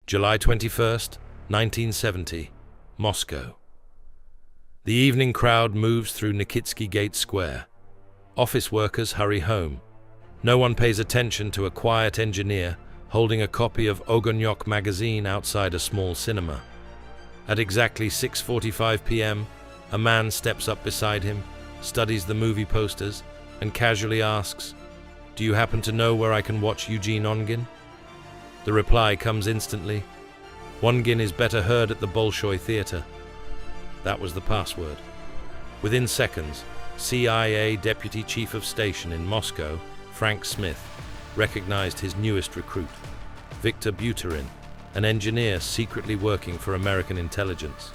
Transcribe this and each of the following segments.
July 21st, 1970, Moscow. The evening crowd moves through Nikitsky Gate Square. Office workers hurry home. No one pays attention to a quiet engineer holding a copy of Ogonyok magazine outside a small cinema. At exactly 6:45 p.m., a man steps up beside him, studies the movie posters, and casually asks, "Do you happen to know where I can watch Eugene Onegin?" The reply comes instantly, "Onegin is better heard at the Bolshoi Theater." That was the password. Within seconds, CIA Deputy Chief of Station in Moscow, Frank Smith, recognized his newest recruit, Viktor Butyrin, an engineer secretly working for American intelligence.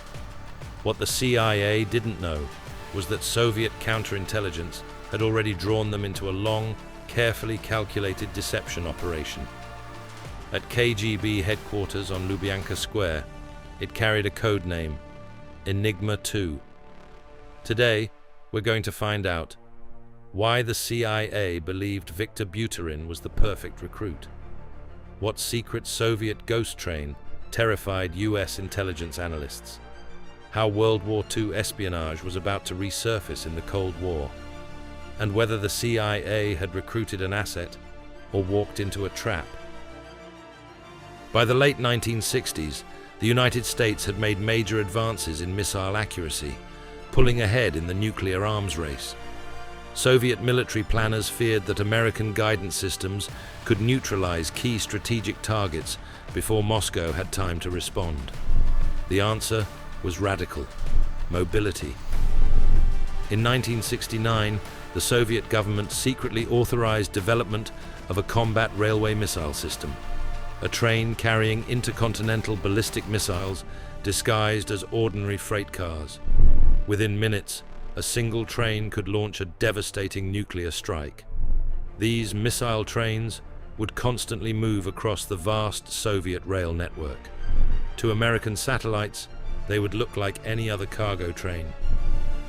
What the CIA didn't know was that Soviet counterintelligence had already drawn them into a long, carefully calculated deception operation. At KGB headquarters on Lubyanka Square, it carried a code name, Enigma 2. Today, we're going to find out why the CIA believed Viktor Butyrin was the perfect recruit, what secret Soviet ghost train terrified US intelligence analysts, how World War II espionage was about to resurface in the Cold War, and whether the CIA had recruited an asset or walked into a trap. By the late 1960s, the United States had made major advances in missile accuracy, pulling ahead in the nuclear arms race. Soviet military planners feared that American guidance systems could neutralize key strategic targets before Moscow had time to respond. The answer was radical: mobility. In 1969, the Soviet government secretly authorized development of a combat railway missile system, a train carrying intercontinental ballistic missiles disguised as ordinary freight cars. Within minutes, a single train could launch a devastating nuclear strike. These missile trains would constantly move across the vast Soviet rail network. To American satellites, they would look like any other cargo train.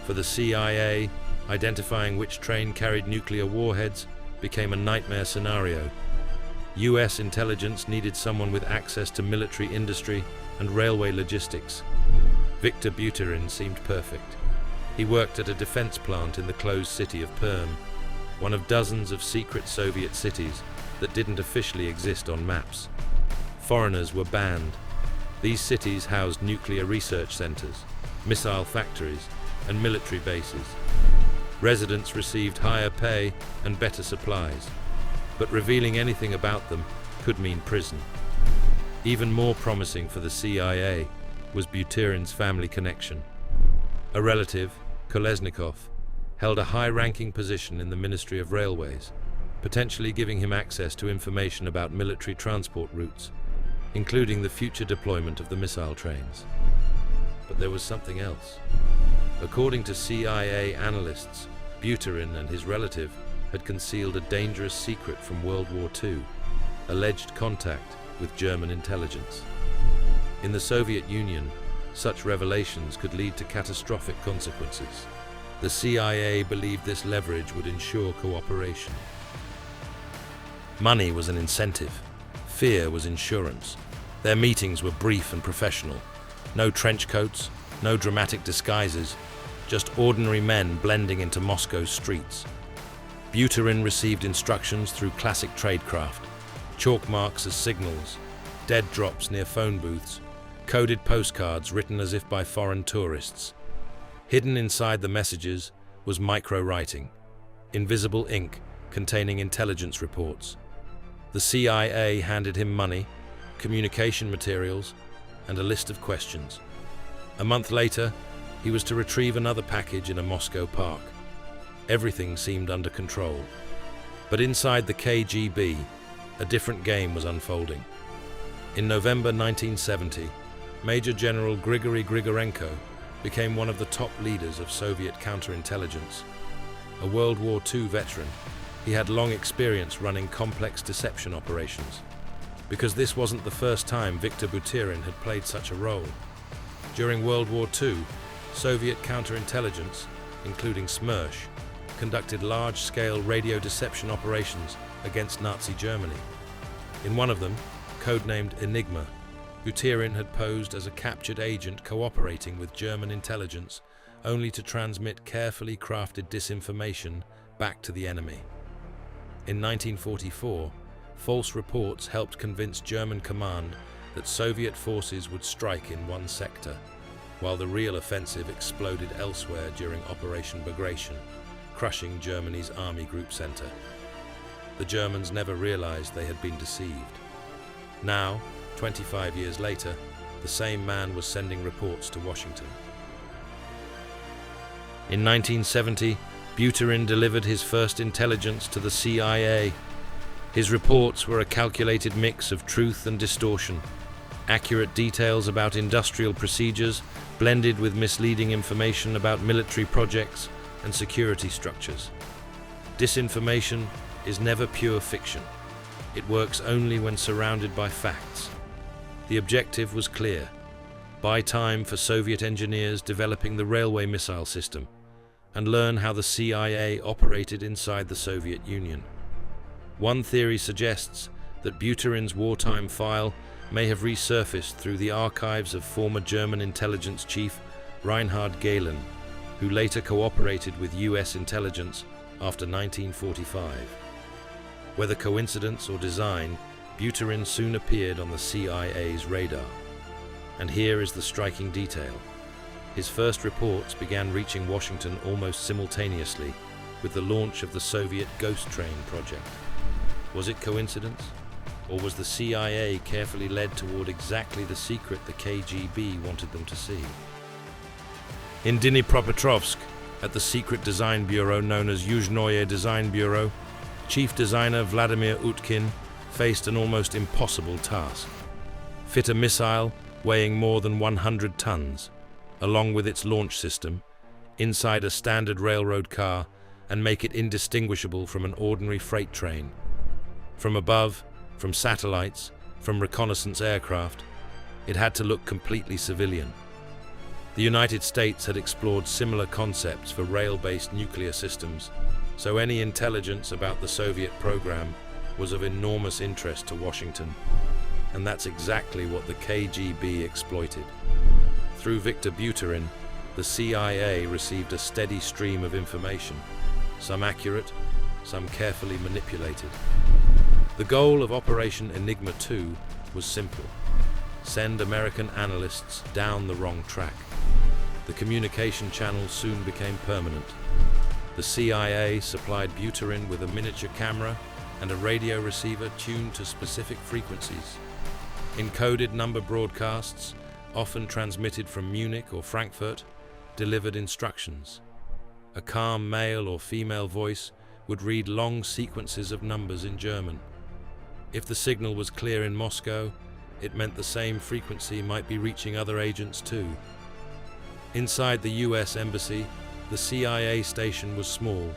For the CIA, identifying which train carried nuclear warheads became a nightmare scenario. US intelligence needed someone with access to military industry and railway logistics. Viktor Butyrin seemed perfect. He worked at a defense plant in the closed city of Perm, one of dozens of secret Soviet cities that didn't officially exist on maps. Foreigners were banned. These cities housed nuclear research centers, missile factories, and military bases. Residents received higher pay and better supplies, but revealing anything about them could mean prison. Even more promising for the CIA was Butyrin's family connection. A relative, Kolesnikov, held a high-ranking position in the Ministry of Railways, potentially giving him access to information about military transport routes, including the future deployment of the missile trains. But there was something else. According to CIA analysts, Butyrin and his relative had concealed a dangerous secret from World War II, alleged contact with German intelligence. In the Soviet Union, such revelations could lead to catastrophic consequences. The CIA believed this leverage would ensure cooperation. Money was an incentive. Fear was insurance. Their meetings were brief and professional. No trench coats, no dramatic disguises, just ordinary men blending into Moscow's streets. Butyrin received instructions through classic tradecraft: chalk marks as signals, dead drops near phone booths, coded postcards written as if by foreign tourists. Hidden inside the messages was micro-writing, invisible ink containing intelligence reports. The CIA handed him money, communication materials, and a list of questions. A month later, he was to retrieve another package in a Moscow park. Everything seemed under control. But inside the KGB, a different game was unfolding. In November 1970, Major General Grigory Grigorenko became one of the top leaders of Soviet counterintelligence. A World War II veteran, he had long experience running complex deception operations. Because this wasn't the first time Viktor Butyrin had played such a role. During World War II, Soviet counterintelligence, including SMERSH, conducted large-scale radio deception operations against Nazi Germany. In one of them, codenamed Enigma, Butyrin had posed as a captured agent cooperating with German intelligence, only to transmit carefully crafted disinformation back to the enemy. In 1944, false reports helped convince German command that Soviet forces would strike in one sector, while the real offensive exploded elsewhere during Operation Bagration, crushing Germany's Army Group Center. The Germans never realized they had been deceived. Now, 25 years later, the same man was sending reports to Washington. In 1970, Butyrin delivered his first intelligence to the CIA. His reports were a calculated mix of truth and distortion, accurate details about industrial procedures blended with misleading information about military projects and security structures. Disinformation is never pure fiction. It works only when surrounded by facts. The objective was clear: buy time for Soviet engineers developing the railway missile system, and learn how the CIA operated inside the Soviet Union. One theory suggests that Butyrin's wartime file may have resurfaced through the archives of former German intelligence chief Reinhard Gehlen, who later cooperated with US intelligence after 1945. Whether coincidence or design, Butyrin soon appeared on the CIA's radar. And here is the striking detail. His first reports began reaching Washington almost simultaneously with the launch of the Soviet Ghost Train project. Was it coincidence? Or was the CIA carefully led toward exactly the secret the KGB wanted them to see? In Dnipropetrovsk, at the secret design bureau known as Yuzhnoye Design Bureau, chief designer Vladimir Utkin faced an almost impossible task: fit a missile weighing more than 100 tons, along with its launch system, inside a standard railroad car and make it indistinguishable from an ordinary freight train. From above, from satellites, from reconnaissance aircraft, it had to look completely civilian. The United States had explored similar concepts for rail-based nuclear systems, so any intelligence about the Soviet program was of enormous interest to Washington. And that's exactly what the KGB exploited. Through Viktor Butyrin, the CIA received a steady stream of information, some accurate, some carefully manipulated. The goal of Operation Enigma 2 was simple: send American analysts down the wrong track. The communication channel soon became permanent. The CIA supplied Butyrin with a miniature camera and a radio receiver tuned to specific frequencies. Encoded number broadcasts, often transmitted from Munich or Frankfurt, delivered instructions. A calm male or female voice would read long sequences of numbers in German. If the signal was clear in Moscow, it meant the same frequency might be reaching other agents too. Inside the US Embassy, the CIA station was small,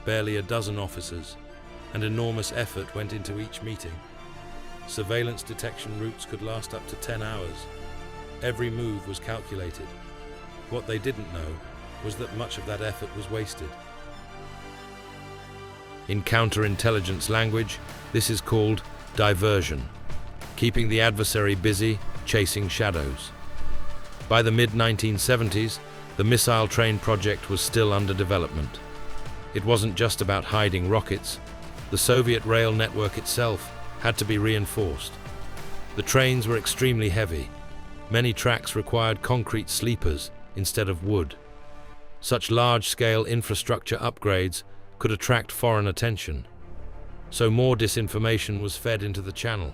barely a dozen officers, and enormous effort went into each meeting. Surveillance detection routes could last up to 10 hours. Every move was calculated. What they didn't know was that much of that effort was wasted. In counterintelligence language, this is called diversion, keeping the adversary busy, chasing shadows. By the mid-1970s, the missile train project was still under development. It wasn't just about hiding rockets. The Soviet rail network itself had to be reinforced. The trains were extremely heavy. Many tracks required concrete sleepers instead of wood. Such large-scale infrastructure upgrades could attract foreign attention. So more disinformation was fed into the channel.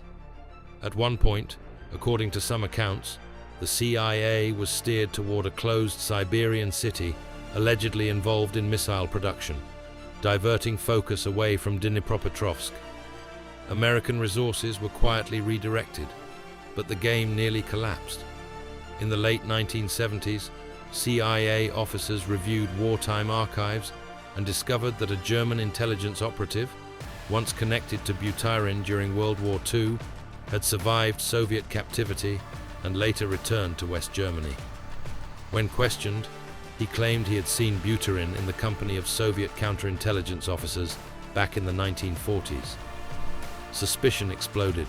At one point, according to some accounts, the CIA was steered toward a closed Siberian city allegedly involved in missile production, diverting focus away from Dnipropetrovsk. American resources were quietly redirected, but the game nearly collapsed. In the late 1970s, CIA officers reviewed wartime archives and discovered that a German intelligence operative, once connected to Butyrin during World War II, had survived Soviet captivity and later returned to West Germany. When questioned, he claimed he had seen Butyrin in the company of Soviet counterintelligence officers back in the 1940s. Suspicion exploded.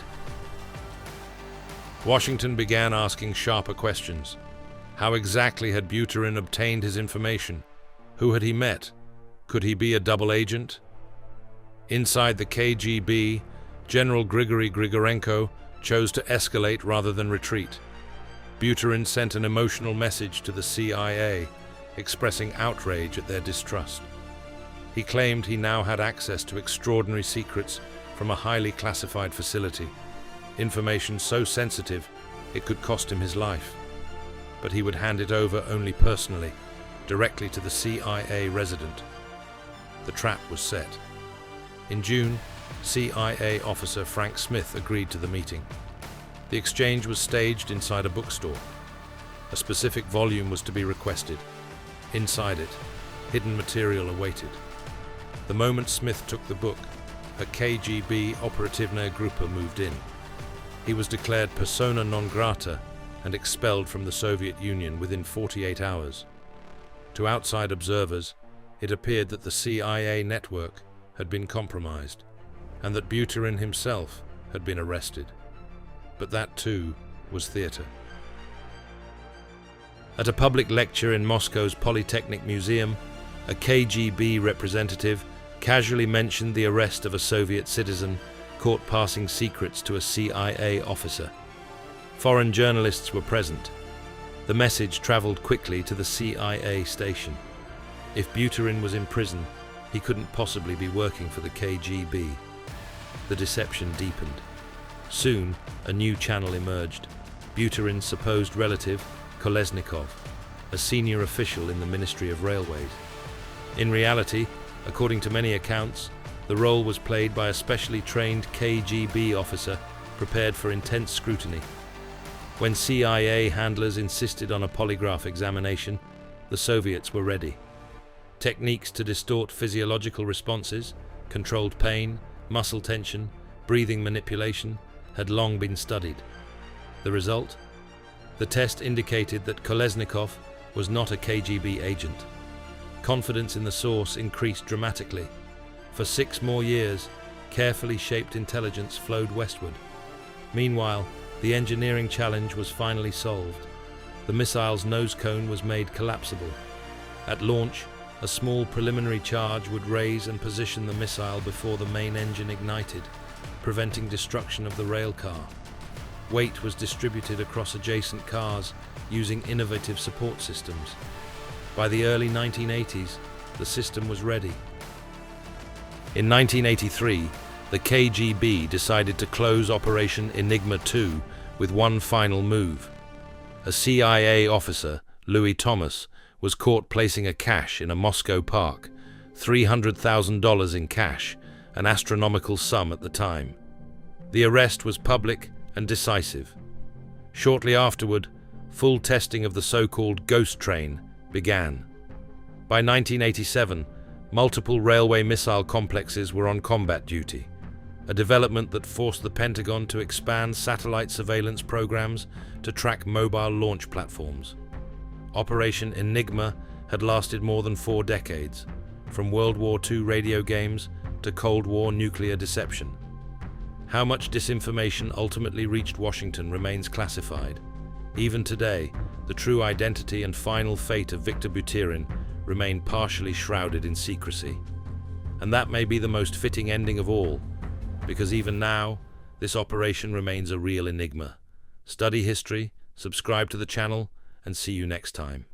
Washington began asking sharper questions. How exactly had Butyrin obtained his information? Who had he met? Could he be a double agent? Inside the KGB, General Grigory Grigorenko chose to escalate rather than retreat. Butyrin sent an emotional message to the CIA, expressing outrage at their distrust. He claimed he now had access to extraordinary secrets from a highly classified facility, information so sensitive it could cost him his life. But he would hand it over only personally, directly to the CIA resident. The trap was set. In June, CIA officer Frank Smith agreed to the meeting. The exchange was staged inside a bookstore. A specific volume was to be requested. Inside it, hidden material awaited. The moment Smith took the book, a KGB operativna Grupa moved in. He was declared persona non grata and expelled from the Soviet Union within 48 hours. To outside observers, it appeared that the CIA network had been compromised, and that Butyrin himself had been arrested. But that too was theater. At a public lecture in Moscow's Polytechnic Museum, a KGB representative casually mentioned the arrest of a Soviet citizen caught passing secrets to a CIA officer. Foreign journalists were present. The message traveled quickly to the CIA station. If Butyrin was in prison, he couldn't possibly be working for the KGB. The deception deepened. Soon, a new channel emerged. Butyrin's supposed relative, Kolesnikov, a senior official in the Ministry of Railways. In reality, according to many accounts, the role was played by a specially trained KGB officer prepared for intense scrutiny. When CIA handlers insisted on a polygraph examination, the Soviets were ready. Techniques to distort physiological responses, controlled pain, muscle tension, breathing manipulation, had long been studied. The result? The test indicated that Kolesnikov was not a KGB agent. Confidence in the source increased dramatically. For 6 more years, carefully shaped intelligence flowed westward. Meanwhile, the engineering challenge was finally solved. The missile's nose cone was made collapsible. At launch, a small preliminary charge would raise and position the missile before the main engine ignited, preventing destruction of the rail car. Weight was distributed across adjacent cars using innovative support systems. By the early 1980s, the system was ready. In 1983, the KGB decided to close Operation Enigma 2 with one final move. A CIA officer, Louis Thomas, was caught placing a cache in a Moscow park, $300,000 in cash, an astronomical sum at the time. The arrest was public and decisive. Shortly afterward, full testing of the so-called ghost train began. By 1987, multiple railway missile complexes were on combat duty, a development that forced the Pentagon to expand satellite surveillance programs to track mobile launch platforms. Operation Enigma had lasted more than 4 decades, from World War II radio games to Cold War nuclear deception. How much disinformation ultimately reached Washington remains classified. Even today, the true identity and final fate of Viktor Butyrin remain partially shrouded in secrecy. And that may be the most fitting ending of all, because even now, this operation remains a real enigma. Study history, subscribe to the channel, and see you next time.